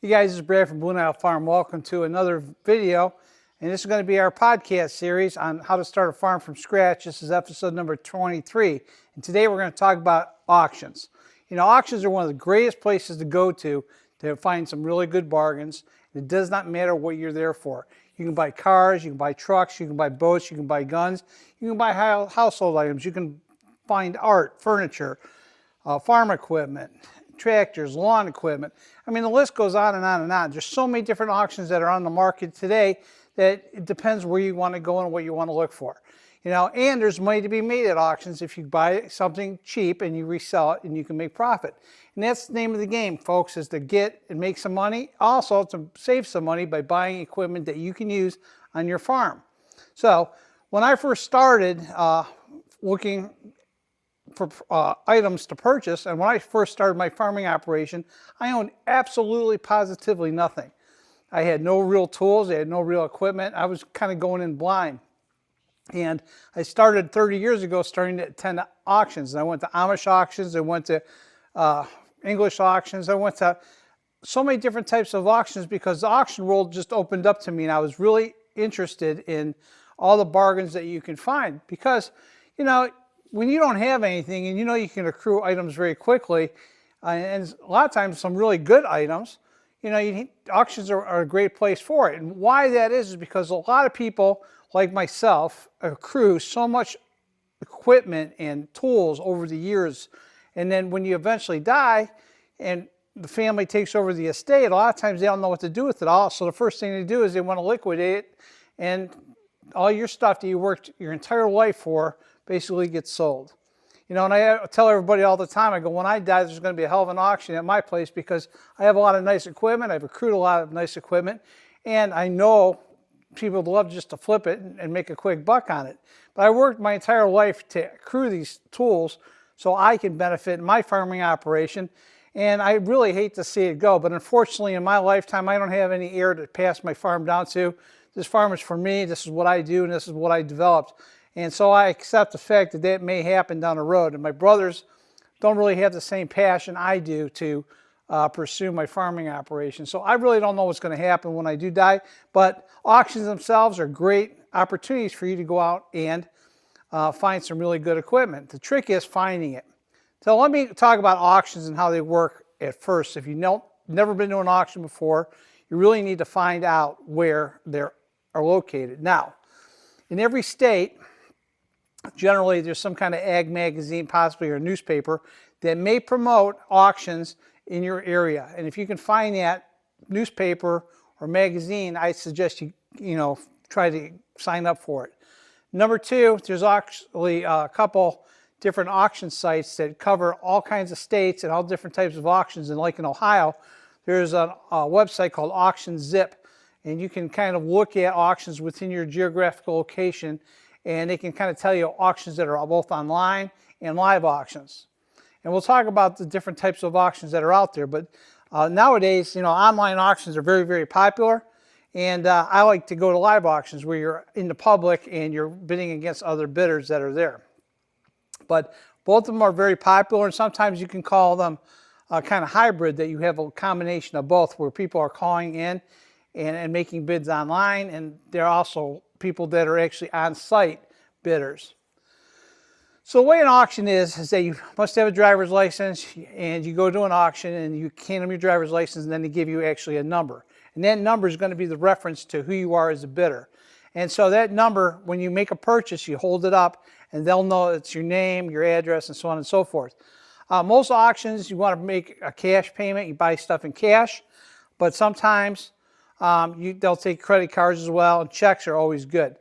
Hey guys, this is Brad from Blue Nile Farm. Welcome to another video, and this is going to be our podcast series on how to start a farm from scratch. This is episode number 23, and today we're going to talk about auctions. You know, auctions are one of the greatest places to go to find some really good bargains. It does not matter what you're there for. You can buy cars, you can buy trucks, you can buy boats, you can buy guns, you can buy household items, you can find art, furniture, farm equipment, tractors, lawn equipment. I mean, the list goes on and on and on. There's so many different auctions that are on the market today that it depends where you want to go and what you want to look for. You know, and there's money to be made at auctions if you buy something cheap and you resell it and you can make profit. And that's the name of the game, folks, is to get and make some money, also to save some money by buying equipment that you can use on your farm. So when I first started looking for items to purchase, and when I first started my farming operation, I owned absolutely positively nothing. I had no real tools, I had no real equipment. I was kind of going in blind. And I started 30 years ago starting to attend auctions. And I went to Amish auctions, I went to English auctions, I went to so many different types of auctions because the auction world just opened up to me, and I was really interested in all the bargains that you can find. Because, you know, when you don't have anything and you know you can accrue items very quickly, and a lot of times some really good items, you know, auctions are a great place for it. And why that is because a lot of people like myself accrue so much equipment and tools over the years. And then when you eventually die and the family takes over the estate, a lot of times they don't know what to do with it all. So the first thing they do is they want to liquidate it, and all your stuff that you worked your entire life for basically gets sold. You know, and I tell everybody all the time, I go, when I die, there's going to be a hell of an auction at my place because I have a lot of nice equipment. I've accrued a lot of nice equipment, and I know people love just to flip it and make a quick buck on it. But I worked my entire life to accrue these tools so I can benefit in my farming operation, and I really hate to see it go. But unfortunately, in my lifetime, I don't have any heir to pass my farm down to. This farm is for me, this is what I do, and this is what I developed. And so I accept the fact that that may happen down the road. And my brothers don't really have the same passion I do to pursue my farming operation. So I really don't know what's going to happen when I do die. But auctions themselves are great opportunities for you to go out and find some really good equipment. The trick is finding it. So let me talk about auctions and how they work at first. If you've never been to an auction before, you really need to find out where they are located. Now, in every state, generally there's some kind of ag magazine, possibly, or newspaper that may promote auctions in your area. And if you can find that newspaper or magazine, I suggest you try to sign up for it. Number two, there's actually a couple different auction sites that cover all kinds of states and all different types of auctions. And like in Ohio, there's a website called Auction Zip, and you can kind of look at auctions within your geographical location, and they can kind of tell you auctions that are both online and live auctions. And we'll talk about the different types of auctions that are out there. But nowadays, you know, online auctions are very, very popular. And I like to go to live auctions where you're in the public and you're bidding against other bidders that are there. But both of them are very popular, and sometimes you can call them kind of hybrid, that you have a combination of both, where people are calling in and making bids online, and there are also people that are actually on-site bidders. So the way an auction is that you must have a driver's license, and you go to an auction and you hand them your driver's license, and then they give you actually a number. And that number is going to be the reference to who you are as a bidder. And so that number, when you make a purchase, you hold it up, and they'll know it's your name, your address, and so on and so forth. Most auctions, you want to make a cash payment. You buy stuff in cash, but sometimes they'll take credit cards as well, and checks are always good.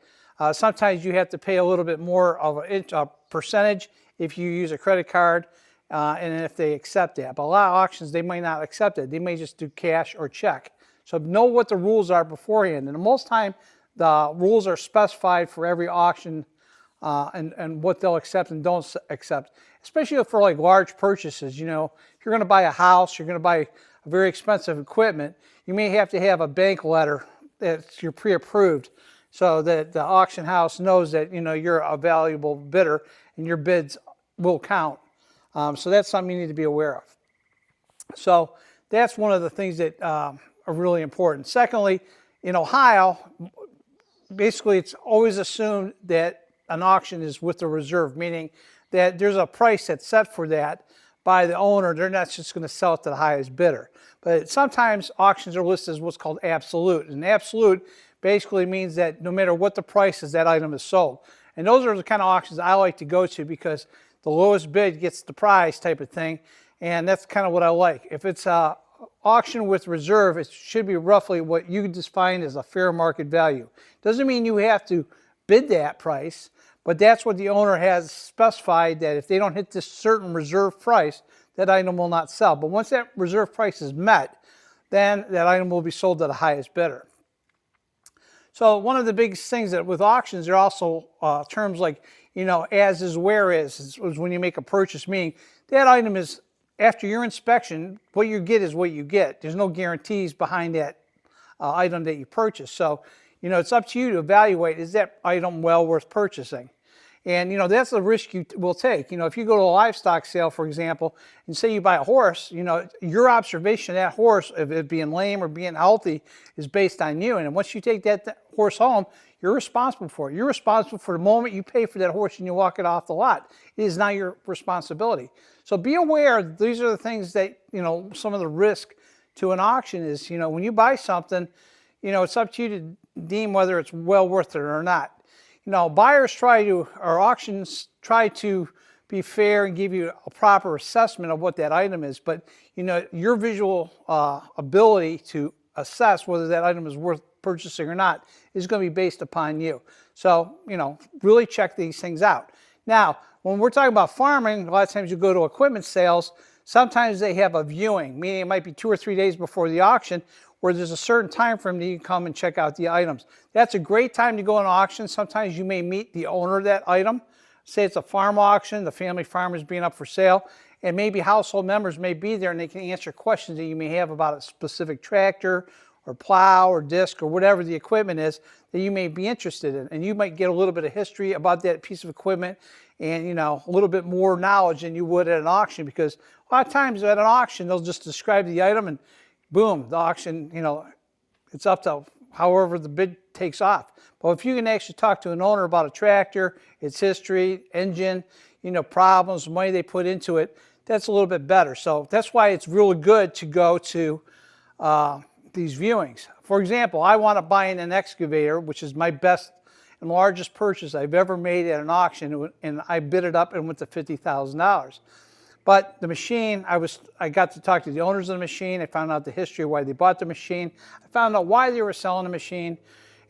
Sometimes you have to pay a little bit more of a percentage if you use a credit card, and if they accept that. But a lot of auctions, they might not accept it. They may just do cash or check. So know what the rules are beforehand. And most time, the rules are specified for every auction, and what they'll accept and don't accept, especially for like large purchases. You know, if you're going to buy a house, you're going to buy a very expensive equipment, you may have to have a bank letter that you're pre-approved so that the auction house knows that, you know, you're a valuable bidder and your bids will count. So that's something you need to be aware of. So that's one of the things that are really important. Secondly, in Ohio, basically it's always assumed that an auction is with the reserve, meaning that there's a price that's set for that by the owner. They're not just going to sell it to the highest bidder. But sometimes auctions are listed as what's called absolute. And absolute basically means that no matter what the price is, that item is sold. And those are the kind of auctions I like to go to because the lowest bid gets the prize type of thing. And that's kind of what I like. If it's a auction with reserve, it should be roughly what you define as a fair market value. Doesn't mean you have to bid that price, but that's what the owner has specified, that if they don't hit this certain reserve price, that item will not sell. But once that reserve price is met, then that item will be sold to the highest bidder. So one of the biggest things that with auctions, there are also terms like, as is, where is when you make a purchase, meaning that item is, after your inspection, what you get is what you get. There's no guarantees behind that item that you purchase. So, it's up to you to evaluate, is that item well worth purchasing? And, that's the risk you will take. If you go to a livestock sale, for example, and say you buy a horse, your observation of that horse, of it being lame or being healthy, is based on you. And once you take that horse home, you're responsible for it. You're responsible for the moment you pay for that horse and you walk it off the lot. It is not your responsibility. So be aware, these are the things that, some of the risk to an auction is, when you buy something, it's up to you to deem whether it's well worth it or not. Buyers or auctions try to be fair and give you a proper assessment of what that item is, but your visual ability to assess whether that item is worth purchasing or not is going to be based upon you. So, really check these things out. Now, when we're talking about farming, a lot of times you go to equipment sales, sometimes they have a viewing, meaning it might be 2 or 3 days before the auction, where there's a certain time frame that you can come and check out the items. That's a great time to go on auction. Sometimes you may meet the owner of that item. Say it's a farm auction, the family farm is being up for sale, and maybe household members may be there and they can answer questions that you may have about a specific tractor or plow or disc or whatever the equipment is that you may be interested in. And you might get a little bit of history about that piece of equipment and, a little bit more knowledge than you would at an auction, because a lot of times at an auction, they'll just describe the item and boom, the auction, it's up to however the bid takes off. But if you can actually talk to an owner about a tractor, its history, engine, problems, money they put into it, that's a little bit better. So that's why it's really good to go to these viewings. For example, I want to buy an excavator, which is my best and largest purchase I've ever made at an auction, and I bid it up and went to $50,000. But the machine, I got to talk to the owners of the machine. I found out the history of why they bought the machine. I found out why they were selling the machine.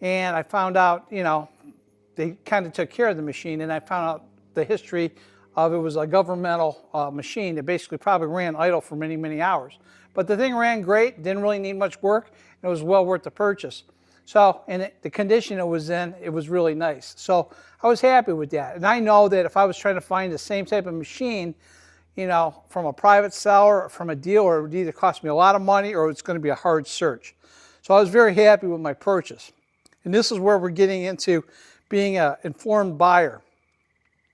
And I found out, they kind of took care of the machine. And I found out the history of, it was a governmental machine that basically probably ran idle for many, many hours. But the thing ran great, didn't really need much work, and it was well worth the purchase. So, and the condition it was in, it was really nice. So I was happy with that. And I know that if I was trying to find the same type of machine, from a private seller or from a dealer, it would either cost me a lot of money or it's going to be a hard search. So I was very happy with my purchase. And this is where we're getting into being an informed buyer.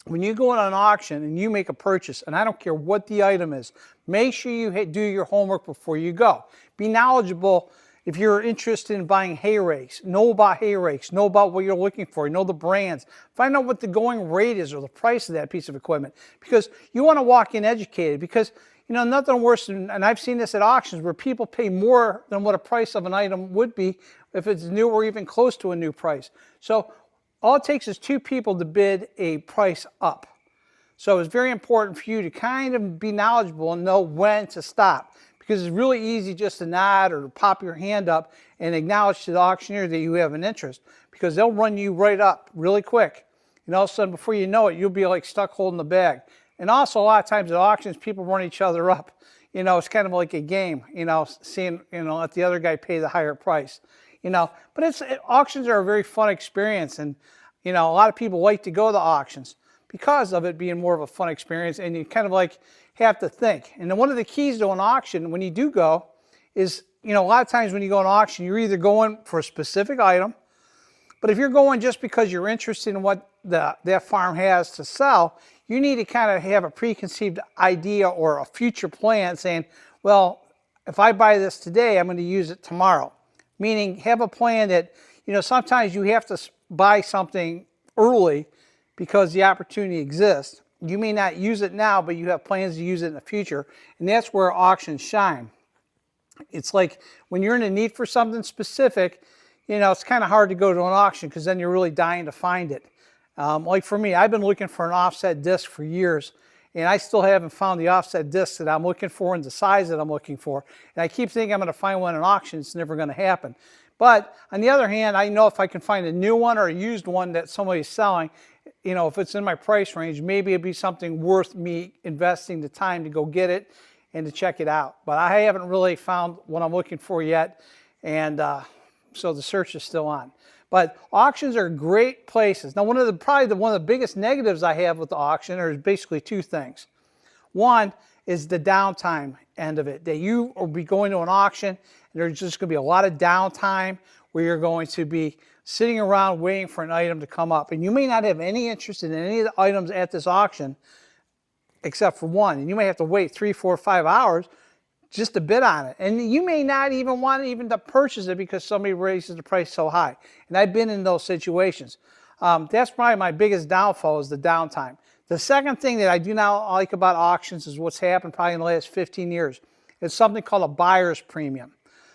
When you go on an auction and you make a purchase, and I don't care what the item is, make sure you do your homework before you go. Be knowledgeable. If you're interested in buying hay rakes, know about hay rakes, know about what you're looking for, know the brands, find out what the going rate is or the price of that piece of equipment, because you want to walk in educated, because nothing worse than, and I've seen this at auctions where people pay more than what a price of an item would be if it's new or even close to a new price. So all it takes is 2 people to bid a price up. So it's very important for you to kind of be knowledgeable and know when to stop. Because it's really easy just to nod or pop your hand up and acknowledge to the auctioneer that you have an interest, because they'll run you right up really quick. And all of a sudden, before you know it, you'll be like stuck holding the bag. And also, a lot of times at auctions, people run each other up. It's kind of like a game, seeing, let the other guy pay the higher price. But auctions are a very fun experience. And, a lot of people like to go to auctions because of it being more of a fun experience, and you kind of like have to think. And then one of the keys to an auction when you do go is, a lot of times when you go to an auction, you're either going for a specific item, but if you're going just because you're interested in what that farm has to sell, you need to kind of have a preconceived idea or a future plan saying, well, if I buy this today, I'm going to use it tomorrow. Meaning have a plan that, sometimes you have to buy something early because the opportunity exists. You may not use it now, but you have plans to use it in the future. And that's where auctions shine. It's like when you're in a need for something specific, it's kind of hard to go to an auction because then you're really dying to find it. Like for me, I've been looking for an offset disc for years, and I still haven't found the offset disc that I'm looking for and the size that I'm looking for. And I keep thinking I'm going to find one in an auction. It's never going to happen. But on the other hand, I know if I can find a new one or a used one that somebody's selling, if it's in my price range, maybe it'd be something worth me investing the time to go get it and to check it out. But I haven't really found what I'm looking for yet, and so the search is still on. But auctions are great places. Now, probably one of the biggest negatives I have with the auction are basically two things. One is the downtime end of it, that you will be going to an auction and there's just going to be a lot of downtime where you're going to be sitting around waiting for an item to come up. And you may not have any interest in any of the items at this auction except for one. And you may have to wait 3, 4, 5 hours just to bid on it. And you may not even want to purchase it because somebody raises the price so high. And I've been in those situations. That's probably my biggest downfall is the downtime. The second thing that I do not like about auctions is what's happened probably in the last 15 years. It's something called a buyer's premium.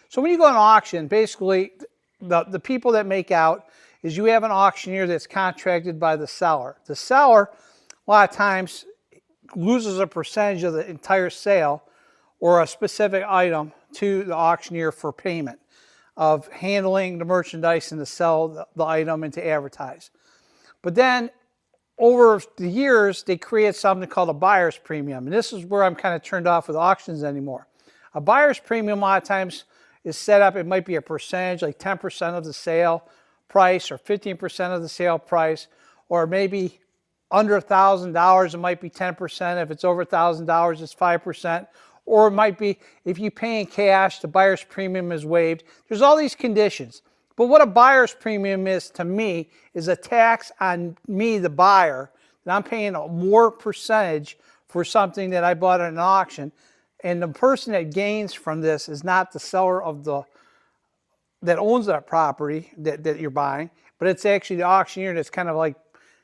So when you go to an auction, basically the people that make out is you have an auctioneer that's contracted by the seller. The seller, a lot of times, loses a percentage of the entire sale or a specific item to the auctioneer for payment of handling the merchandise and to sell the item and to advertise. But then over the years, they created something called a buyer's premium. And this is where I'm kind of turned off with auctions anymore. A buyer's premium a lot of times is set up, it might be a percentage, like 10% of the sale price or 15% of the sale price, or maybe under $1,000, it might be 10%. If it's over $1,000, it's 5%. Or it might be if you pay in cash, the buyer's premium is waived. There's all these conditions. But what a buyer's premium is to me is a tax on me, the buyer, that I'm paying a more percentage for something that I bought at an auction. And the person that gains from this is not the seller that owns that property that you're buying, but it's actually the auctioneer that's kind of like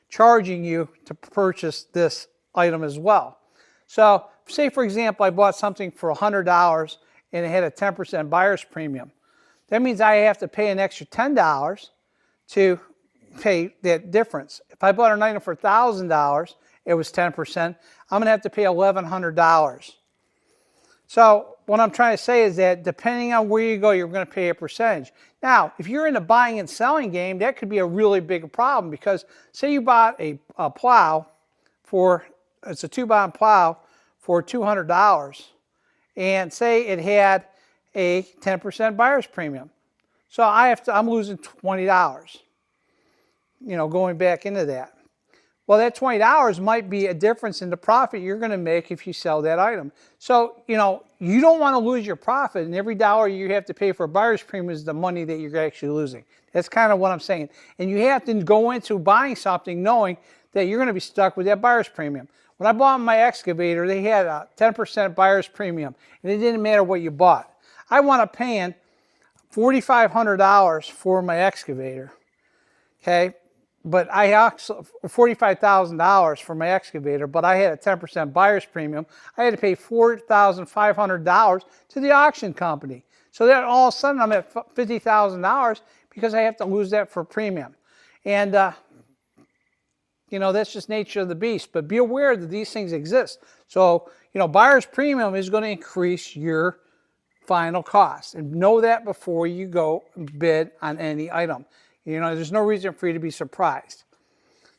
charging you to purchase this item as well. So say, for example, I bought something for $100 and it had a 10% buyer's premium. That means I have to pay an extra $10 to pay that difference. If I bought an item for $1,000, it was 10%, I'm going to have to pay $1,100. So what I'm trying to say is that depending on where you go, you're going to pay a percentage. Now, if you're in the buying and selling game, that could be a really big problem because say you bought a plow it's a 2-bound plow for $200 and say it had a 10% buyer's premium. So I'm losing $20, going back into that. Well, that $20 might be a difference in the profit you're going to make if you sell that item. So, you don't want to lose your profit, and every dollar you have to pay for a buyer's premium is the money that you're actually losing. That's kind of what I'm saying. And you have to go into buying something knowing that you're going to be stuck with that buyer's premium. When I bought my excavator, they had a 10% buyer's premium, and it didn't matter what you bought. I wound up paying $4,500 for my excavator, okay? But I also $45,000 for my excavator, but I had a 10% buyer's premium. I had to pay $4,500 to the auction company. So that all of a sudden I'm at $50,000 because I have to lose that for premium. And that's just nature of the beast. But be aware that these things exist. So buyer's premium is going to increase your final cost, and know that before you go bid on any item. There's no reason for you to be surprised.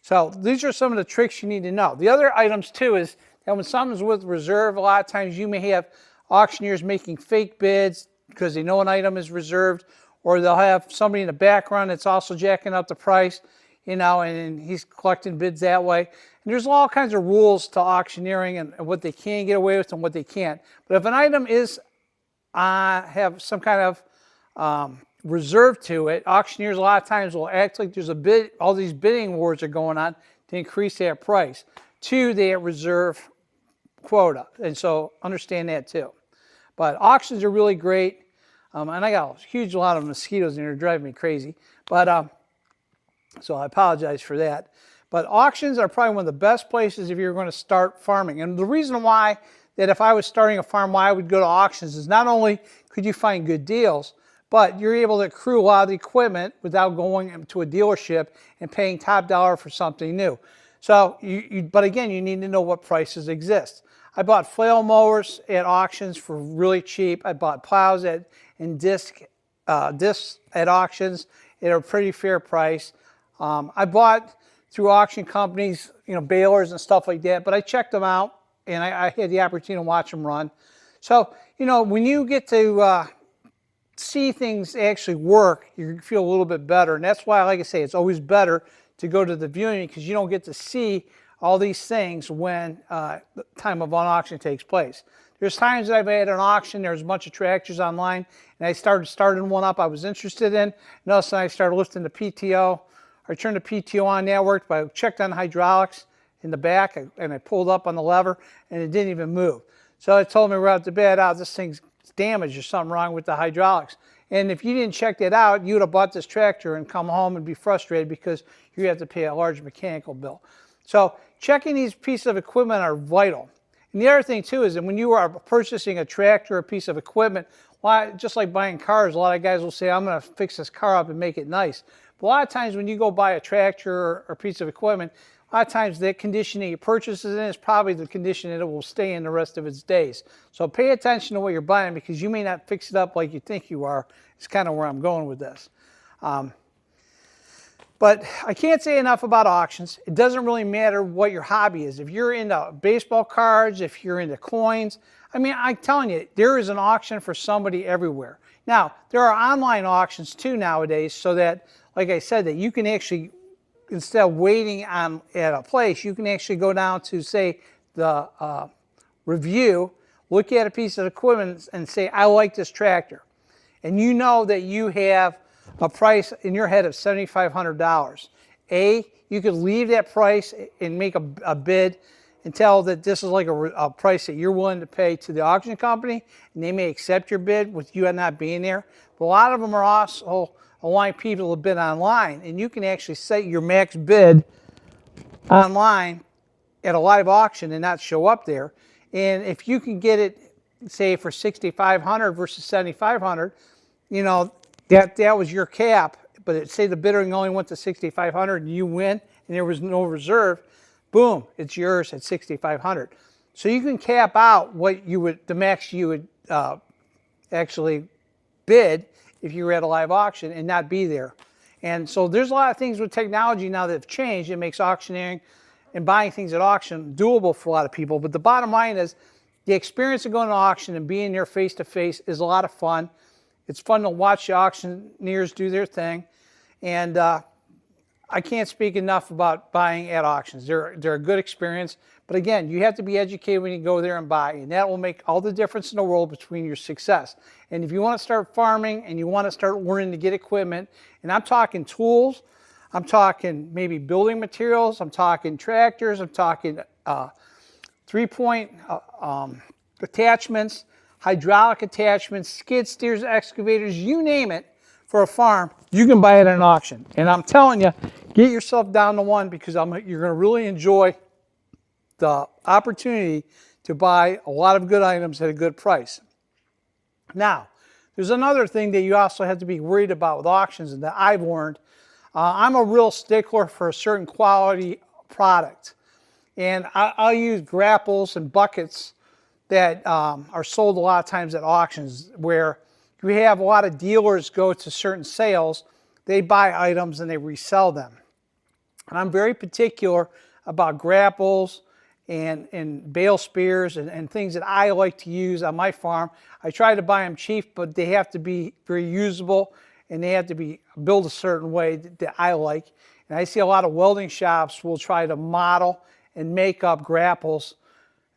So these are some of the tricks you need to know. The other items too is that when something's with reserve, a lot of times you may have auctioneers making fake bids because they know an item is reserved, or they'll have somebody in the background that's also jacking up the price, and he's collecting bids that way. And there's all kinds of rules to auctioneering and what they can get away with and what they can't. But if an item is have some kind of reserve to it, auctioneers a lot of times will act like there's a bid, all these bidding wars are going on to increase that price to their reserve quota. And so understand that too. But auctions are really great. And I got a huge lot of mosquitoes in here driving me crazy. But so I apologize for that. But auctions are probably one of the best places if you're going to start farming. And the reason why that if I was starting a farm, why I would go to auctions is not only could you find good deals, but you're able to accrue a lot of the equipment without going to a dealership and paying top dollar for something new. So, but again, you need to know what prices exist. I bought flail mowers at auctions for really cheap. I bought plows and discs at auctions at a pretty fair price. I bought through auction companies, balers and stuff like that, but I checked them out and I had the opportunity to watch them run. So, when you get to see things actually work, you feel a little bit better. And that's why, like I say, it's always better to go to the viewing because you don't get to see all these things when the time of an auction takes place. There's times that I've had an auction, there's a bunch of tractors online, and I started one up I was interested in, and all of a sudden I started lifting the PTO. I turned the PTO on, that worked, but I checked on the hydraulics in the back, and I pulled up on the lever, and it didn't even move. So it told me right out the bat, this thing's damaged, there's something wrong with the hydraulics. And if you didn't check that out, you would have bought this tractor and come home and be frustrated because you have to pay a large mechanical bill. So checking these pieces of equipment are vital. And the other thing too is that when you are purchasing a tractor or a piece of equipment, just like buying cars, a lot of guys will say, I'm going to fix this car up and make it nice. But a lot of times when you go buy a tractor or a piece of equipment, a lot of times the condition that you purchase it in is probably the condition that it will stay in the rest of its days. So pay attention to what you're buying because you may not fix it up like you think you are. It's kind of where I'm going with this. But I can't say enough about auctions. It doesn't really matter what your hobby is. If you're into baseball cards, if you're into coins, I mean, I'm telling you, there is an auction for somebody everywhere. Now, there are online auctions too nowadays so that, like I said, that you can actually, instead of waiting at a place, you can actually go down to, say, the review, look at a piece of equipment and say, I like this tractor. And you know that you have a price in your head of $7,500. You could leave that price and make a bid and tell that this is like a price that you're willing to pay to the auction company, and they may accept your bid with you not being there. But a lot of them are also allowing people to bid online, and you can actually set your max bid online at a live auction and not show up there. And if you can get it, say, for $6,500 versus $7,500, that was your cap, but say the bidding only went to $6,500 and you win and there was no reserve, boom, it's yours at $6,500. So you can cap out what the max you would actually bid if you were at a live auction and not be there. And so there's a lot of things with technology now that have changed. It makes auctioneering and buying things at auction doable for a lot of people. But the bottom line is the experience of going to auction and being there face to face is a lot of fun. It's fun to watch the auctioneers do their thing. And I can't speak enough about buying at auctions. They're a good experience. But again, you have to be educated when you go there and buy. And that will make all the difference in the world between your success. And if you want to start farming and you want to start learning to get equipment, and I'm talking tools, I'm talking maybe building materials, I'm talking tractors, I'm talking three-point attachments, hydraulic attachments, skid steers, excavators, you name it, for a farm, you can buy it at an auction. And I'm telling you, get yourself down to one because you're going to really enjoy the opportunity to buy a lot of good items at a good price. Now, there's another thing that you also have to be worried about with auctions and that I've learned. I'm a real stickler for a certain quality product. And I'll use grapples and buckets that are sold a lot of times at auctions where we have a lot of dealers go to certain sales, they buy items and they resell them. And I'm very particular about grapples and bale spears and things that I like to use on my farm. I try to buy them cheap, but they have to be very usable and they have to be built a certain way that I like. And I see a lot of welding shops will try to model and make up grapples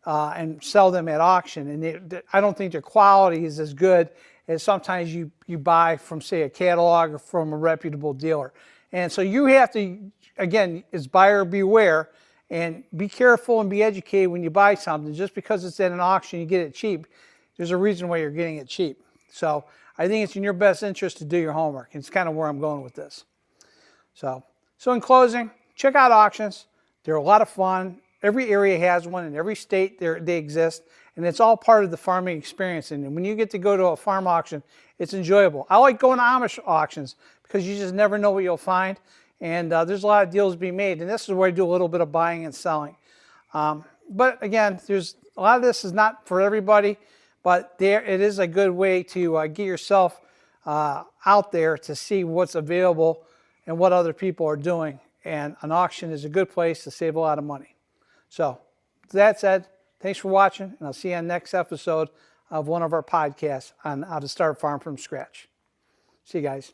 and sell them at auction. And I don't think their quality is as good as sometimes you buy from, say, a catalog or from a reputable dealer. And so you have to, again, it's buyer beware, and be careful and be educated when you buy something. Just because it's at an auction, you get it cheap. there's a reason why you're getting it cheap. So I think it's in your best interest to do your homework. It's kind of where I'm going with this. So in closing, check out auctions. They're a lot of fun. Every area has one. In every state they exist. And it's all part of the farming experience. And when you get to go to a farm auction, it's enjoyable. I like going to Amish auctions because you just never know what you'll find. And there's a lot of deals being made. And this is where I do a little bit of buying and selling. But again, there's a lot of this is not for everybody. But it is a good way to get yourself out there to see what's available and what other people are doing. And an auction is a good place to save a lot of money. So with that said, thanks for watching, and I'll see you on the next episode of one of our podcasts on how to start a farm from scratch. See you guys.